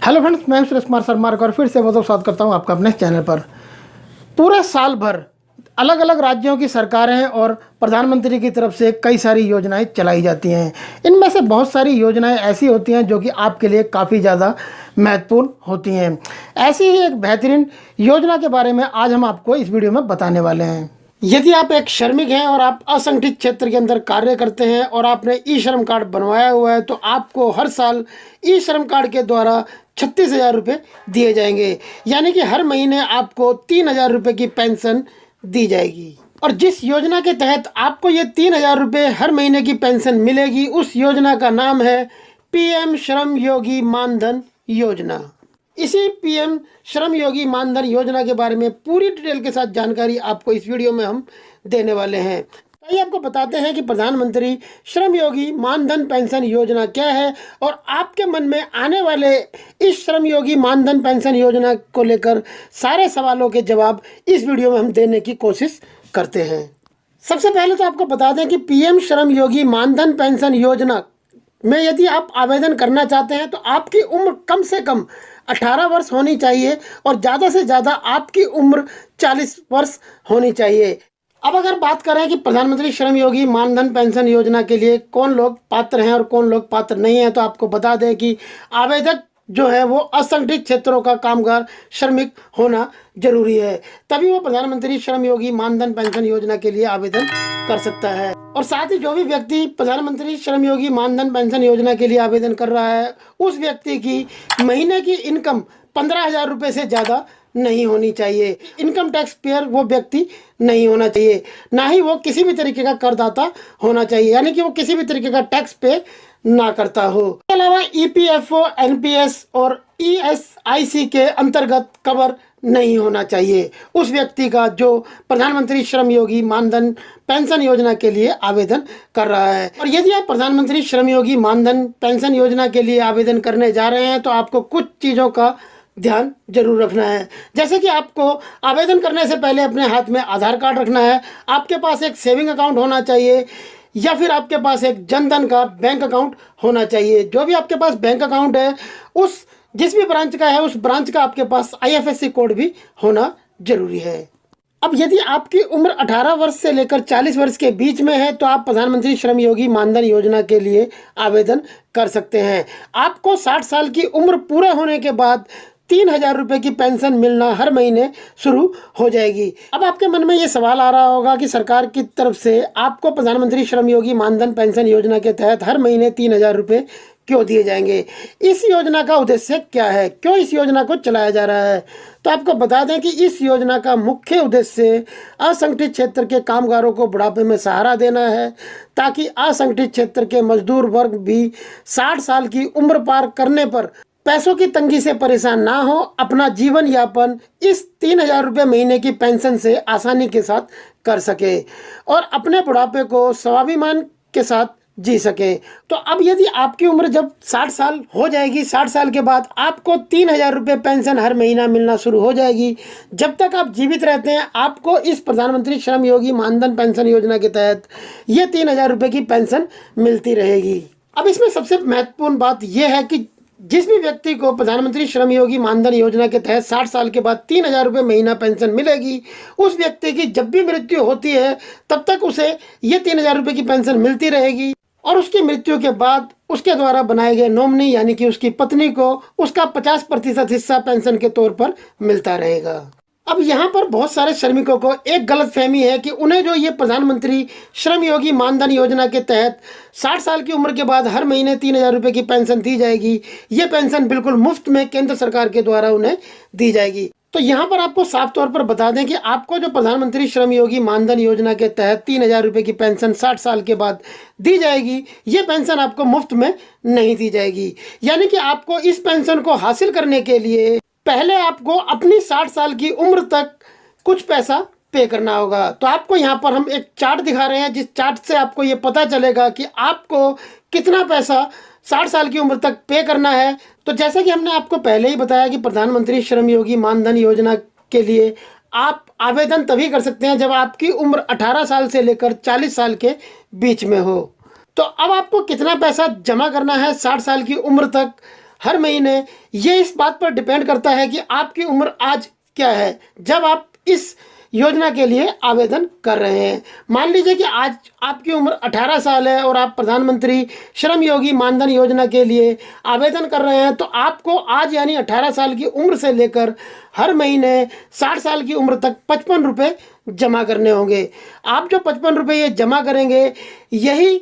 Hello friends, मैं सुरेश कुमार शर्मा और फिर से बहुत स्वागत करता हूं आपका अपने चैनल पर। पूरे साल भर अलग अलग राज्यों की सरकारें और प्रधानमंत्री की तरफ से कई सारी योजनाएं चलाई जाती हैं। इनमें से बहुत सारी योजनाएं ऐसी होती हैं जो कि आपके लिए काफ़ी ज़्यादा महत्वपूर्ण होती हैं। ऐसी ही एक बेहतरीन योजना के बारे में आज हम आपको इस वीडियो में बताने वाले हैं। यदि आप एक श्रमिक हैं और आप असंगठित क्षेत्र के अंदर कार्य करते हैं और आपने ई श्रम कार्ड बनवाया हुआ है, तो आपको हर साल ई श्रम कार्ड के द्वारा 36,000 रुपये दिए जाएंगे। यानी कि हर महीने आपको 3,000 रुपये की पेंशन दी जाएगी। और जिस योजना के तहत आपको ये 3,000 रुपये हर महीने की पेंशन मिलेगी, उस योजना का नाम है पीएम श्रम योगी मानधन योजना। इसी पीएम श्रम योगी मानधन योजना के बारे में पूरी डिटेल के साथ जानकारी आपको इस वीडियो में हम देने वाले हैं। आइए आपको बताते हैं कि प्रधानमंत्री श्रम योगी मानधन पेंशन योजना क्या है और आपके मन में आने वाले इस श्रम योगी मानधन पेंशन योजना को लेकर सारे सवालों के जवाब इस वीडियो में हम देने की कोशिश करते हैं। सबसे पहले तो आपको बता दें कि पीएम श्रम योगी मानधन पेंशन योजना में यदि आप आवेदन करना चाहते हैं तो आपकी उम्र कम से कम 18 वर्ष होनी चाहिए और ज़्यादा से ज़्यादा आपकी उम्र 40 वर्ष होनी चाहिए। अब अगर बात करें कि प्रधानमंत्री श्रम योगी मानधन पेंशन योजना के लिए कौन लोग पात्र हैं और कौन लोग पात्र नहीं हैं, तो आपको बता दें कि आवेदक जो है वो असंगठित क्षेत्रों का कामगार श्रमिक होना जरूरी है, तभी वो प्रधानमंत्री श्रम योगी मानधन पेंशन योजना के लिए आवेदन कर सकता है। और साथ ही जो भी व्यक्ति प्रधानमंत्री श्रम योगी मानधन पेंशन योजना के लिए आवेदन कर रहा है, उस व्यक्ति की महीने की इनकम 15,000 रुपये से ज़्यादा नहीं होनी चाहिए। इनकम टैक्स पेयर वो व्यक्ति नहीं होना चाहिए, ना ही वो किसी भी तरीके का करदाता होना चाहिए, यानी कि वो किसी भी तरीके का टैक्स पे ना करता हो। इसके अलावा ईपीएफओ, एनपीएस और ईएसआईसी के अंतर्गत कवर नहीं होना चाहिए उस व्यक्ति का जो प्रधानमंत्री श्रम योगी मानधन पेंशन योजना के लिए आवेदन कर रहा है। और यदि आप प्रधानमंत्री श्रम योगी मानधन पेंशन योजना के लिए आवेदन करने जा रहे हैं तो आपको कुछ चीज़ों का ध्यान जरूर रखना है। जैसे कि आपको आवेदन करने से पहले अपने हाथ में आधार कार्ड रखना है, आपके पास एक सेविंग अकाउंट होना चाहिए या फिर आपके पास एक जनधन का बैंक अकाउंट होना चाहिए। जो भी आपके पास बैंक अकाउंट है, उस जिस भी ब्रांच का है उस ब्रांच का आपके पास आईएफएससी कोड भी होना जरूरी है। अब यदि आपकी उम्र 18 वर्ष से लेकर 40 वर्ष के बीच में है तो आप प्रधानमंत्री श्रम योगी मानधन योजना के लिए आवेदन कर सकते हैं। आपको 60 साल की उम्र पूरे होने के बाद 3,000 रुपये की पेंशन मिलना हर महीने शुरू हो जाएगी। अब आपके मन में ये सवाल आ रहा होगा कि सरकार की तरफ से आपको प्रधानमंत्री श्रम योगी मानधन पेंशन योजना के तहत हर महीने 3,000 रुपये क्यों दिए जाएंगे? इस योजना का उद्देश्य क्या है? क्यों इस योजना को चलाया जा रहा है? तो आपको बता दें कि इस योजना का मुख्य उद्देश्य असंगठित क्षेत्र के कामगारों को बुढ़ापे में सहारा देना है, ताकि असंगठित क्षेत्र के मजदूर वर्ग भी 60 साल की उम्र पार करने पर पैसों की तंगी से परेशान ना हो, अपना जीवन यापन इस 3,000 रुपये महीने की पेंशन से आसानी के साथ कर सके और अपने बुढ़ापे को स्वाभिमान के साथ जी सके। तो अब यदि आपकी उम्र जब 60 साल हो जाएगी, 60 साल के बाद आपको 3,000 रुपये पेंशन हर महीना मिलना शुरू हो जाएगी। जब तक आप जीवित रहते हैं आपको इस प्रधानमंत्री श्रम योगी मानधन पेंशन योजना के तहत ये 3,000 रुपये की पेंशन मिलती रहेगी। अब इसमें सबसे महत्वपूर्ण बात यह है कि जिस भी व्यक्ति को प्रधानमंत्री श्रम योगी मानधन योजना के तहत 60 साल के बाद 3,000 रुपये महीना पेंशन मिलेगी, उस व्यक्ति की जब भी मृत्यु होती है तब तक उसे ये 3,000 रुपये की पेंशन मिलती रहेगी और उसकी मृत्यु के बाद उसके द्वारा बनाए गए नॉमिनी यानी कि उसकी पत्नी को उसका 50% हिस्सा पेंशन के तौर पर मिलता रहेगा। अब यहाँ पर बहुत सारे श्रमिकों को एक गलतफहमी है कि उन्हें जो ये प्रधानमंत्री श्रम योगी मानधन योजना के तहत 60 साल की उम्र के बाद हर महीने 3,000 रुपये की पेंशन दी जाएगी, ये पेंशन बिल्कुल मुफ्त में केंद्र सरकार के द्वारा उन्हें दी जाएगी। तो यहाँ पर आपको साफ तौर पर बता दें कि आपको जो प्रधानमंत्री श्रम योगी मानधन योजना के तहत 3,000 रुपये की पेंशन 60 साल के बाद दी जाएगी, ये पेंशन आपको मुफ्त में नहीं दी जाएगी। यानी कि आपको इस पेंशन को हासिल करने के लिए पहले आपको अपनी 60 साल की उम्र तक कुछ पैसा पे करना होगा। तो आपको यहाँ पर हम एक चार्ट दिखा रहे हैं, जिस चार्ट से आपको ये पता चलेगा कि आपको कितना पैसा 60 साल की उम्र तक पे करना है। तो जैसा कि हमने आपको पहले ही बताया कि प्रधानमंत्री श्रम योगी मानधन योजना के लिए आप आवेदन तभी कर सकते हैं जब आपकी उम्र 18 साल से लेकर 40 साल के बीच में हो। तो अब आपको कितना पैसा जमा करना है 60 साल की उम्र तक हर महीने, ये इस बात पर डिपेंड करता है कि आपकी उम्र आज क्या है जब आप इस योजना के लिए आवेदन कर रहे हैं। मान लीजिए कि आज आपकी उम्र 18 साल है और आप प्रधानमंत्री श्रम योगी मानधन योजना के लिए आवेदन कर रहे हैं, तो आपको आज यानी 18 साल की उम्र से लेकर हर महीने 60 साल की उम्र तक 55 रुपये जमा करने होंगे। आप जो 55 रुपये ये जमा करेंगे, यही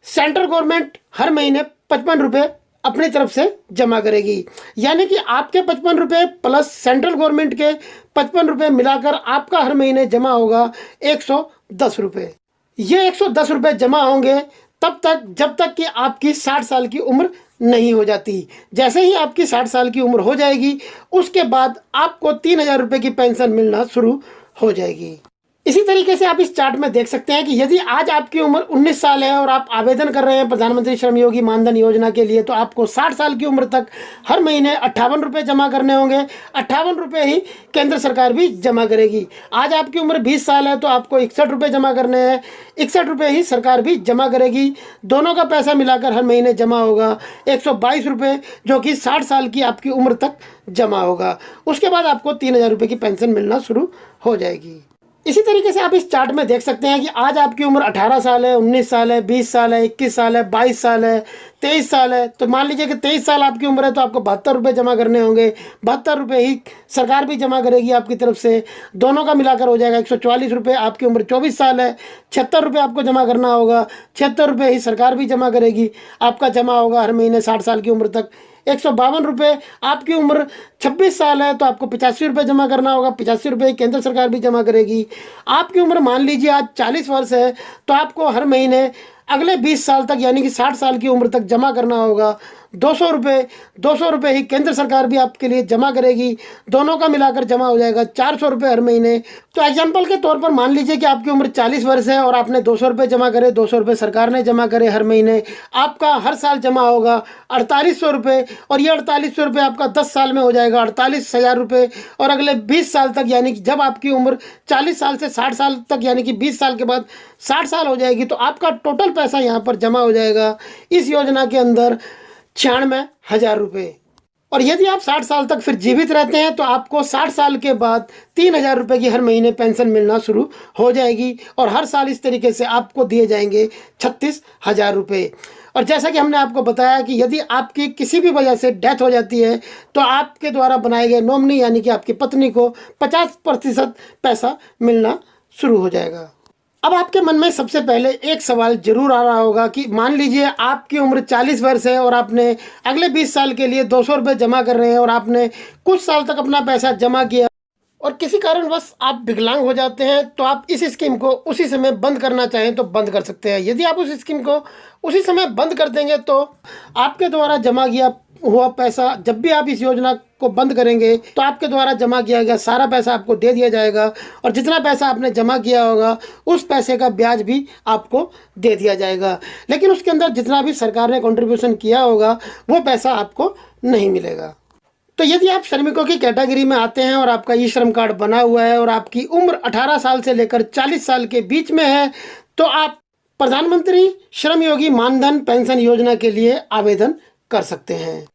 सेंट्रल गवर्नमेंट हर महीने 55 रुपये अपनी तरफ से जमा करेगी। यानी कि आपके 55 रुपये प्लस सेंट्रल गवर्नमेंट के 55 रुपये मिलाकर आपका हर महीने जमा होगा 110 रुपये। ये 110 रुपये जमा होंगे तब तक जब तक कि आपकी 60 साल की उम्र नहीं हो जाती। जैसे ही आपकी 60 साल की उम्र हो जाएगी, उसके बाद आपको 3,000 रुपये की पेंशन मिलना शुरू हो जाएगी। इसी तरीके से आप इस चार्ट में देख सकते हैं कि यदि आज आपकी उम्र 19 साल है और आप आवेदन कर रहे हैं प्रधानमंत्री श्रम योगी मानधन योजना के लिए, तो आपको 60 साल की उम्र तक हर महीने 58 रुपये जमा करने होंगे। 58 रुपये ही केंद्र सरकार भी जमा करेगी। आज आपकी उम्र 20 साल है तो आपको 61 रुपये जमा करने हैं। 61 रुपये ही सरकार भी जमा करेगी। दोनों का पैसा मिलाकर हर महीने जमा होगा 122 रुपये, जो कि 60 साल की आपकी उम्र तक जमा होगा। उसके बाद आपको 3,000 रुपये की पेंशन मिलना शुरू हो जाएगी। इसी तरीके से आप इस चार्ट में देख सकते हैं कि आज आपकी उम्र 18 साल है, 19 साल है, 20 साल है, 21 साल है, 22 साल है, 23 साल है। तो मान लीजिए कि 23 साल आपकी उम्र है तो आपको 72 रुपये जमा करने होंगे। 72 रुपये ही सरकार भी जमा करेगी आपकी तरफ से। दोनों का मिलाकर हो जाएगा 144 रुपये। आपकी उम्र 24 साल है, 76 रुपये आपको जमा करना होगा। 76 रुपये ही सरकार भी जमा करेगी। आपका जमा होगा हर महीने 60 साल की उम्र तक 152 रुपये। आपकी उम्र 26 साल है तो आपको 85 रुपये जमा करना होगा। 85 रुपये केंद्र सरकार भी जमा करेगी। आपकी उम्र मान लीजिए आज 40 वर्ष है तो आपको हर महीने अगले 20 साल तक यानी कि 60 साल की उम्र तक जमा करना होगा 200 रुपये। 200 रुपये ही केंद्र सरकार भी आपके लिए जमा करेगी। दोनों का मिलाकर जमा हो जाएगा 400 रुपये हर महीने। तो एग्जाम्पल के तौर पर मान लीजिए कि आपकी उम्र 40 वर्ष है और आपने 200 रुपये जमा करे, 200 रुपये सरकार ने जमा करे हर महीने। आपका हर साल जमा होगा 4800 रुपये और ये 4800 रुपये आपका 10 साल में हो जाएगा 48,000 रुपये। और अगले 20 साल तक यानी कि जब आपकी उम्र 40 साल से 60 साल तक यानी कि 20 साल के बाद 60 साल हो जाएगी, तो आपका टोटल पैसा यहाँ पर जमा हो जाएगा इस योजना के अंदर 96,000 रुपये। और यदि आप 60 साल तक फिर जीवित रहते हैं तो आपको 60 साल के बाद 3,000 रुपये की हर महीने पेंशन मिलना शुरू हो जाएगी। और हर साल इस तरीके से आपको दिए जाएंगे 36,000 रुपये। और जैसा कि हमने आपको बताया कि यदि आपकी किसी भी वजह से डेथ हो जाती है तो आपके द्वारा बनाए गए नॉमिनी यानी कि आपकी पत्नी को 50% पैसा मिलना शुरू हो जाएगा। अब आपके मन में सबसे पहले एक सवाल जरूर आ रहा होगा कि मान लीजिए आपकी उम्र 40 वर्ष है और आपने अगले 20 साल के लिए 200 रुपये जमा कर रहे हैं और आपने कुछ साल तक अपना पैसा जमा किया और किसी कारणवश आप विकलांग हो जाते हैं, तो आप इस स्कीम को उसी समय बंद करना चाहें तो बंद कर सकते हैं। यदि आप उस स्कीम को उसी समय बंद कर देंगे तो आपके द्वारा जमा किया हुआ पैसा, जब भी आप इस योजना को बंद करेंगे तो आपके द्वारा जमा किया गया सारा पैसा आपको दे दिया जाएगा। और जितना पैसा आपने जमा किया होगा उस पैसे का ब्याज भी आपको दे दिया जाएगा। लेकिन उसके अंदर जितना भी सरकार ने कंट्रीब्यूशन किया होगा वो पैसा आपको नहीं मिलेगा। तो यदि आप श्रमिकों की कैटेगरी में आते हैं और आपका ई श्रम कार्ड बना हुआ है और आपकी उम्र 18 साल से लेकर 40 साल के बीच में है, तो आप प्रधानमंत्री श्रम योगी मानधन पेंशन योजना के लिए आवेदन कर सकते हैं।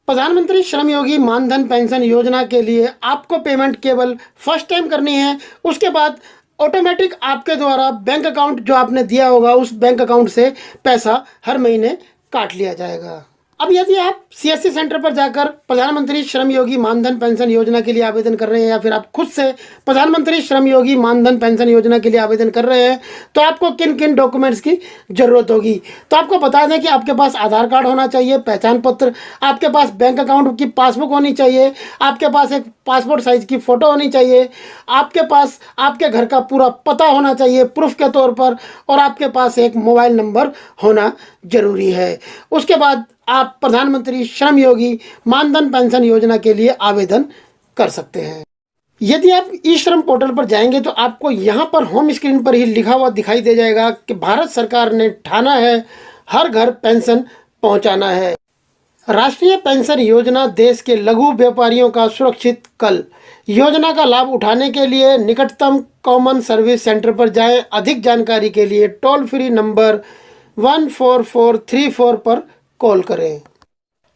प्रधानमंत्री श्रम योगी मानधन पेंशन योजना के लिए आपको पेमेंट केवल फर्स्ट टाइम करनी है। उसके बाद ऑटोमेटिक आपके द्वारा बैंक अकाउंट जो आपने दिया होगा उस बैंक अकाउंट से पैसा हर महीने काट लिया जाएगा। अब यदि आप सीएससी सेंटर पर जाकर प्रधानमंत्री श्रम योगी मानधन पेंशन योजना के लिए आवेदन कर रहे हैं या फिर आप खुद से प्रधानमंत्री श्रम योगी मानधन पेंशन योजना के लिए आवेदन कर रहे हैं, तो आपको किन किन डॉक्यूमेंट्स की ज़रूरत होगी। तो आपको बता दें कि आपके पास आधार कार्ड होना चाहिए, पहचान पत्र, आपके पास बैंक अकाउंट की पासबुक होनी चाहिए, आपके पास एक पासपोर्ट साइज की फ़ोटो होनी चाहिए, आपके पास आपके घर का पूरा पता होना चाहिए प्रूफ के तौर पर, और आपके पास एक मोबाइल नंबर होना ज़रूरी है। उसके बाद आप प्रधानमंत्री श्रम योगी मानधन पेंशन योजना के लिए आवेदन कर सकते हैं। यदि आप ई श्रम पोर्टल पर जाएंगे तो आपको यहाँ पर होम स्क्रीन पर ही लिखा हुआ दिखाई दे जाएगा कि भारत सरकार ने ठाना है हर घर पेंशन पहुँचाना है। राष्ट्रीय पेंशन योजना देश के लघु व्यापारियों का सुरक्षित कल। योजना का लाभ उठाने के लिए निकटतम कॉमन सर्विस सेंटर पर जाएं। अधिक जानकारी के लिए टोल फ्री नंबर 14434 पर कॉल करें।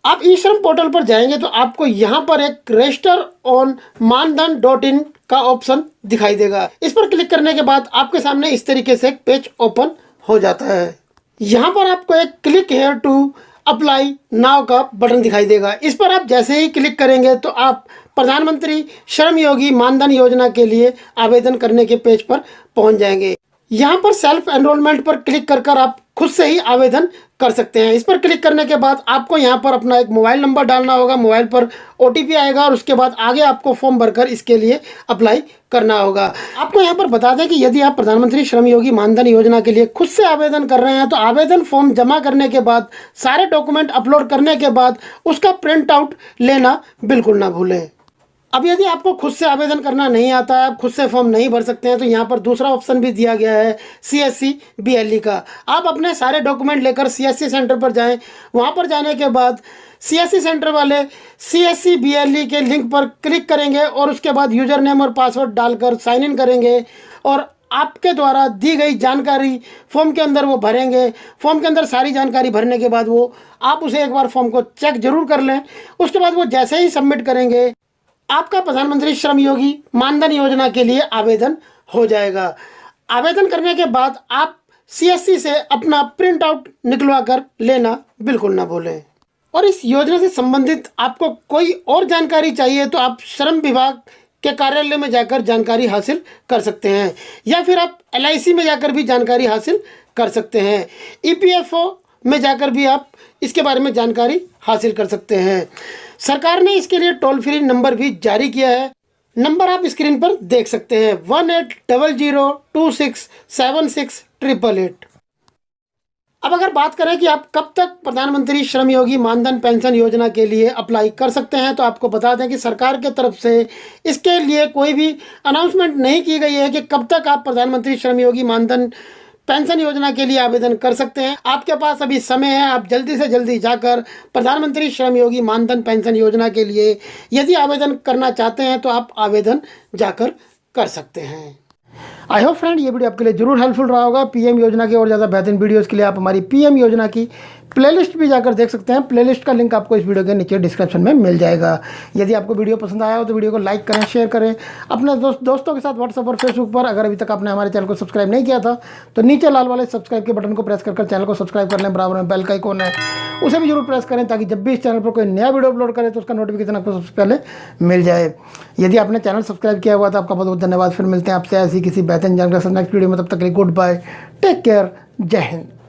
आप ई श्रम पोर्टल पर जाएंगे तो आपको यहाँ पर एक रजिस्टर ऑन मानधन.in का ऑप्शन दिखाई देगा। इस पर क्लिक करने के बाद आपके सामने इस तरीके से एक पेज ओपन हो जाता है। यहाँ पर आपको एक click here to apply now का बटन दिखाई देगा। इस पर आप जैसे ही क्लिक करेंगे तो आप प्रधानमंत्री श्रम योगी मानधन योजना के लिए आवेदन करने के पेज पर पहुँच जाएंगे। यहाँ पर सेल्फ एनरोलमेंट पर क्लिक कर आप खुद से ही आवेदन कर सकते हैं। इस पर क्लिक करने के बाद आपको यहाँ पर अपना एक मोबाइल नंबर डालना होगा, मोबाइल पर OTP आएगा और उसके बाद आगे आपको फॉर्म भरकर इसके लिए अप्लाई करना होगा। आपको यहाँ पर बता दें कि यदि आप प्रधानमंत्री श्रम योगी मानधन योजना के लिए खुद से आवेदन कर रहे हैं तो आवेदन फॉर्म जमा करने के बाद सारे डॉक्यूमेंट अपलोड करने के बाद उसका प्रिंट आउट लेना बिल्कुल ना भूलें। अब यदि आपको खुद से आवेदन करना नहीं आता है, आप खुद से फॉर्म नहीं भर सकते हैं, तो यहाँ पर दूसरा ऑप्शन भी दिया गया है CSC BLE का। आप अपने सारे डॉक्यूमेंट लेकर CSC सेंटर पर जाएं। वहाँ पर जाने के बाद CSC सेंटर वाले CSC BLE के लिंक पर क्लिक करेंगे और उसके बाद यूज़र नेम और पासवर्ड डालकर साइन इन करेंगे और आपके द्वारा दी गई जानकारी फॉर्म के अंदर वो भरेंगे। फॉर्म के अंदर सारी जानकारी भरने के बाद वो आप उसे एक बार फॉर्म को चेक जरूर कर लें। उसके बाद वो जैसे ही सबमिट करेंगे आपका प्रधानमंत्री श्रम योगी मानधन योजना के लिए आवेदन हो जाएगा। आवेदन करने के बाद आप CSC से अपना प्रिंट आउट निकलवा कर लेना बिल्कुल ना भूलें। और इस योजना से संबंधित आपको कोई और जानकारी चाहिए तो आप श्रम विभाग के कार्यालय में जाकर जानकारी हासिल कर सकते हैं या फिर आप LIC में जाकर भी जानकारी हासिल कर सकते हैं। EPFO में जाकर भी आप इसके बारे में जानकारी हासिल कर सकते हैं। सरकार ने इसके लिए टोल फ्री नंबर भी जारी किया है। नंबर आप स्क्रीन पर देख सकते हैं 1800267688। अब अगर बात करें कि आप कब तक प्रधानमंत्री श्रम योगी मानधन पेंशन योजना के लिए अप्लाई कर सकते हैं, तो आपको बता दें कि सरकार के तरफ से इसके लिए कोई भी अनाउंसमेंट नहीं की गई है कि कब तक आप प्रधानमंत्री श्रम योगी मानधन पेंशन योजना के लिए आवेदन कर सकते हैं। आपके पास अभी समय है, आप जल्दी से जल्दी जाकर प्रधानमंत्री श्रम योगी मानधन पेंशन योजना के लिए यदि आवेदन करना चाहते हैं तो आप आवेदन जाकर कर सकते हैं। आई होप फ्रेंड ये वीडियो आपके लिए जरूर हेल्पफुल रहा होगा। PM योजना की और ज़्यादा बेहतरीन वीडियोज़ के लिए आप हमारी PM योजना की प्लेलिस्ट भी जाकर देख सकते हैं। प्लेलिस्ट का लिंक आपको इस वीडियो के नीचे डिस्क्रिप्शन में मिल जाएगा। यदि आपको वीडियो पसंद आया हो तो वीडियो को लाइक करें, शेयर करें अपने दोस्तों के साथ व्हाट्सएप और फेसबुक पर। अगर अभी तक आपने हमारे चैनल को सब्सक्राइब नहीं किया था तो नीचे लाल वाले सब्सक्राइब के बटन को प्रेस कर चैनल को सब्सक्राइब कर लें। बराबर में बेल का आइकॉन है, उसे भी जरूर प्रेस करें ताकि जब भी इस चैनल पर कोई नया वीडियो अपलोड करें तो उसका नोटिफिकेशन आपको सबसे पहले मिल जाए। यदि आपने चैनल सब्सक्राइब किया हुआ तो आपका बहुत बहुत धन्यवाद। फिर मिलते हैं आपसे ऐसी किसी बेहतरीन जानकारी नेक्स्ट वीडियो में। तब तक के लिए गुड बाय, टेक केयर, जय हिंद।